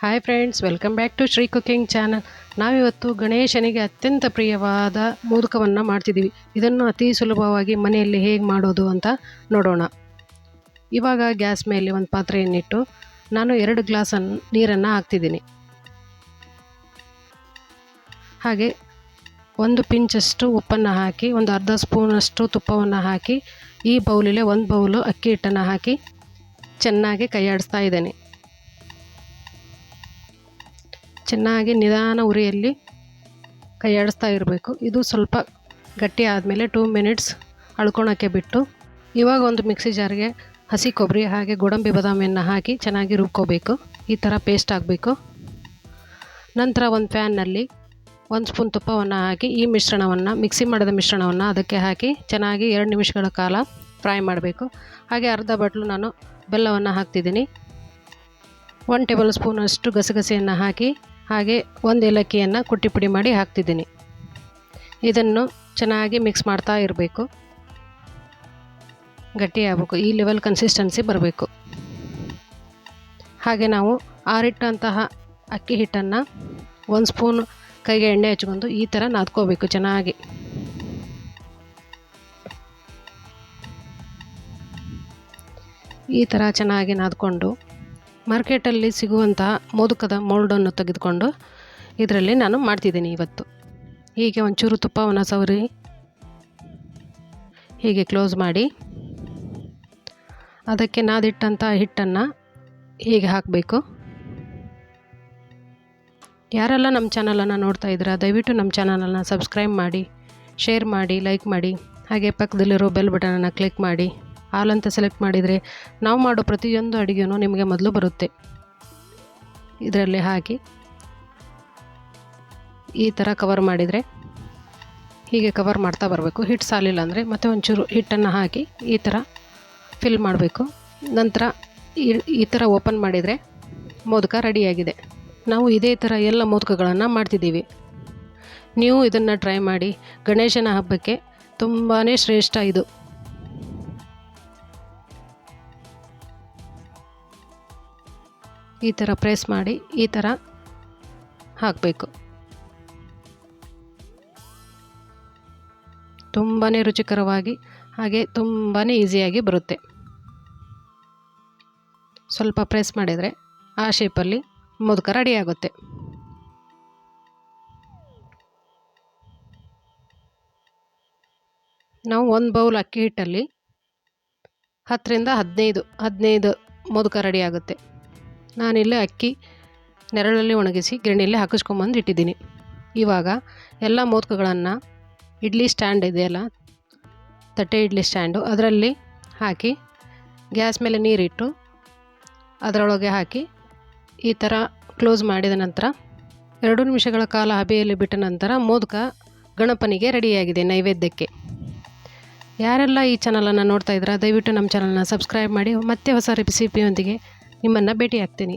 Hi friends, welcome back to Shri cooking channel. ನಾವಿವತ್ತು ಗಣೇಶನಿಗೆ ಅತ್ಯಂತ ಪ್ರಿಯವಾದ ಮೋದಕವನ್ನು ಮಾಡ್ತಿದ್ದೀವಿ. ಇದನ್ನು ಅತಿ ಸುಲಭವಾಗಿ ಮನೆಯಲ್ಲಿ ಹೇಗೆ ಮಾಡೋದು ಅಂತ ನೋಡೋಣ. ಇವಾಗ ಗ್ಯಾಸ್ ಮೇಲೆ ಒಂದು ಪಾತ್ರೆಯನ್ನಿಟ್ಟು ನಾನು 2 ಗ್ಲಾಸ್ ನೀರನ್ನು ಹಾಕ್ತಿದ್ದೀನಿ. ಹಾಗೆ 1 ಪಿಂಚಷ್ಟು ಉಪ್ಪನ್ನು ಹಾಕಿ, ಒಂದು ಅರ್ಧ ಸ್ಪೂನಷ್ಟು ತುಪ್ಪವನ್ನು ಹಾಕಿ, ಈ ಬೌಲಿಗೆ 1 ಬೌಲು ಅಕ್ಕಿ ಹಿಟ್ಟನ್ನು ಹಾಕಿ ಚೆನ್ನಾಗಿ ಕೈಯಾಡಿಸ್ತಾ ಇದ್ದೇನೆ. ಚೆನ್ನಾಗಿ ನಿಧಾನ ಉರಿಯಲ್ಲಿ ಕೈಯಾಡಿಸ್ತಾ ಇರಬೇಕು. ಇದು ಸ್ವಲ್ಪ ಗಟ್ಟಿ ಆದಮೇಲೆ 2 ಮಿನಿಟ್ಸ್ ಅಳ್ಕೊಳಕ್ಕೆ ಬಿಟ್ಟು, ಇವಾಗ ಒಂದು ಮಿಕ್ಸಿ ಜಾರ್ಗೆ ಹಸಿ ಕೊಬ್ಬರಿ ಹಾಗೆ ಗೋಡಂಬಿ ಬಾದಾಮಿಯನ್ನು ಹಾಕಿ ಚೆನ್ನಾಗಿ ರುಬ್ಕೋಬೇಕು. ಈ ಥರ ಪೇಸ್ಟ್ ಆಗಬೇಕು. ನಂತರ ಒಂದು ಪ್ಯಾನ್ನಲ್ಲಿ 1 ಸ್ಪೂನ್ ತುಪ್ಪವನ್ನು ಹಾಕಿ ಈ ಮಿಶ್ರಣವನ್ನು, ಮಿಕ್ಸಿ ಮಾಡಿದ ಮಿಶ್ರಣವನ್ನು ಅದಕ್ಕೆ ಹಾಕಿ ಚೆನ್ನಾಗಿ 2 ನಿಮಿಷಗಳ ಕಾಲ ಫ್ರೈ ಮಾಡಬೇಕು. ಹಾಗೆ ಅರ್ಧ ಬಟ್ಲು ನಾನು ಬೆಲ್ಲವನ್ನು ಹಾಕ್ತಿದ್ದೀನಿ. 1 ಟೇಬಲ್ ಸ್ಪೂನಷ್ಟು ಗಸಗಸೆಯನ್ನು ಹಾಕಿ, ಹಾಗೆ 1 ಏಲಕ್ಕಿಯನ್ನು ಕುಟ್ಟಿ ಪುಡಿ ಮಾಡಿ ಹಾಕ್ತಿದ್ದೀನಿ. ಇದನ್ನು ಚೆನ್ನಾಗಿ ಮಿಕ್ಸ್ ಮಾಡ್ತಾ ಇರಬೇಕು. ಗಟ್ಟಿ ಆಗಬೇಕು, ಈ ಲೆವೆಲ್ ಕನ್ಸಿಸ್ಟೆನ್ಸಿ ಬರಬೇಕು. ಹಾಗೆ ನಾವು ಆರಿಟ್ಟಂತಹ ಅಕ್ಕಿ ಹಿಟ್ಟನ್ನು 1 ಸ್ಪೂನ್ ಕೈಗೆ ಎಣ್ಣೆ ಹಚ್ಕೊಂಡು ಈ ಥರ ನಾದ್ಕೋಬೇಕು ಚೆನ್ನಾಗಿ. ಈ ಥರ ಚೆನ್ನಾಗಿ ನಾದ್ಕೊಂಡು ಮಾರ್ಕೆಟಲ್ಲಿ ಸಿಗುವಂತಹ ಮೋದಕದ ಮೋಲ್ಡನ್ನು ತೆಗೆದುಕೊಂಡು ಇದರಲ್ಲಿ ನಾನು ಮಾಡ್ತಿದ್ದೀನಿ ಇವತ್ತು. ಹೀಗೆ ಒಂಚೂರು ತುಪ್ಪವನ್ನು ಸವರಿ ಹೀಗೆ ಕ್ಲೋಸ್ ಮಾಡಿ, ಅದಕ್ಕೆ ನಾದಿಟ್ಟಂಥ ಹಿಟ್ಟನ್ನು ಹೀಗೆ ಹಾಕಬೇಕು. ಯಾರೆಲ್ಲ ನಮ್ಮ ಚಾನಲನ್ನು ನೋಡ್ತಾ ಇದ್ದೀರಾ, ದಯವಿಟ್ಟು ನಮ್ಮ ಚಾನಲನ್ನು ಸಬ್ಸ್ಕ್ರೈಬ್ ಮಾಡಿ, ಶೇರ್ ಮಾಡಿ, ಲೈಕ್ ಮಾಡಿ. ಹಾಗೆ ಪಕ್ಕದಲ್ಲಿರೋ ಬೆಲ್ ಬಟನನ್ನು ಕ್ಲಿಕ್ ಮಾಡಿ. ಆಲ್ ಅಂತ ಸೆಲೆಕ್ಟ್ ಮಾಡಿದರೆ ನಾವು ಮಾಡೋ ಪ್ರತಿಯೊಂದು ಅಡುಗೆಯೂ ನಿಮಗೆ ಮೊದಲು ಬರುತ್ತೆ. ಇದರಲ್ಲಿ ಹಾಕಿ ಈ ಥರ ಕವರ್ ಮಾಡಿದರೆ, ಹೀಗೆ ಕವರ್ ಮಾಡ್ತಾ ಬರಬೇಕು. ಹಿಟ್ಟು ಸಾಲಿಲ್ಲ ಅಂದರೆ ಮತ್ತೆ ಒಂಚೂರು ಹಿಟ್ಟನ್ನು ಹಾಕಿ ಈ ಥರ ಫಿಲ್ ಮಾಡಬೇಕು. ನಂತರ ಈ ಥರ ಓಪನ್ ಮಾಡಿದರೆ ಮೋದಕ ರೆಡಿಯಾಗಿದೆ. ನಾವು ಇದೇ ಥರ ಎಲ್ಲ ಮೋದಕಗಳನ್ನು ಮಾಡ್ತಿದ್ದೀವಿ. ನೀವು ಇದನ್ನು ಟ್ರೈ ಮಾಡಿ. ಗಣೇಶನ ಹಬ್ಬಕ್ಕೆ ತುಂಬಾ ಶ್ರೇಷ್ಠ ಇದು. ಈ ಥರ ಪ್ರೆಸ್ ಮಾಡಿ ಈ ಥರ ಹಾಕಬೇಕು. ತುಂಬಾ ರುಚಿಕರವಾಗಿ ಹಾಗೆ ತುಂಬಾ ಈಸಿಯಾಗಿ ಬರುತ್ತೆ. ಸ್ವಲ್ಪ ಪ್ರೆಸ್ ಮಾಡಿದರೆ ಆ ಶೇಪಲ್ಲಿ ಮೋದಕ ರೆಡಿ ಆಗುತ್ತೆ. ನಾವು 1 ಬೌಲ್ ಅಕ್ಕಿ ಹಿಟ್ಟಲ್ಲಿ 10 ರಿಂದ 15 ಮೋದಕ ರೆಡಿ ಆಗುತ್ತೆ. ನಾನಿಲ್ಲಿ ಅಕ್ಕಿ ನೆರಳಲ್ಲಿ ಒಣಗಿಸಿ ಗಿರಣಿಯಲ್ಲಿ ಹಾಕಿಸ್ಕೊಂಬಂದು ಇಟ್ಟಿದ್ದೀನಿ. ಇವಾಗ ಎಲ್ಲ ಮೋದಕಗಳನ್ನು ಇಡ್ಲಿ ಸ್ಟ್ಯಾಂಡ್ ಇದೆಯಲ್ಲ, ತಟ್ಟೆ ಇಡ್ಲಿ ಸ್ಟ್ಯಾಂಡು, ಅದರಲ್ಲಿ ಹಾಕಿ ಗ್ಯಾಸ್ ಮೇಲೆ ನೀರಿಟ್ಟು ಅದರೊಳಗೆ ಹಾಕಿ ಈ ಥರ ಕ್ಲೋಸ್ ಮಾಡಿದ ನಂತರ 2 ನಿಮಿಷಗಳ ಕಾಲ ಹಬೆಯಲ್ಲಿ ಬಿಟ್ಟ ನಂತರ ಮೋದಕ ಗಣಪನಿಗೆ ರೆಡಿಯಾಗಿದೆ ನೈವೇದ್ಯಕ್ಕೆ. ಯಾರೆಲ್ಲ ಈ ಚಾನಲನ್ನು ನೋಡ್ತಾ ಇದ್ದೀರಾ, ದಯವಿಟ್ಟು ನಮ್ಮ ಚಾನಲನ್ನು ಸಬ್ಸ್ಕ್ರೈಬ್ ಮಾಡಿ. ಮತ್ತೆ ಹೊಸ ರೆಸಿಪಿಯೊಂದಿಗೆ ನಿಮ್ಮನ್ನು ಭೇಟಿ ಆಗ್ತೀನಿ.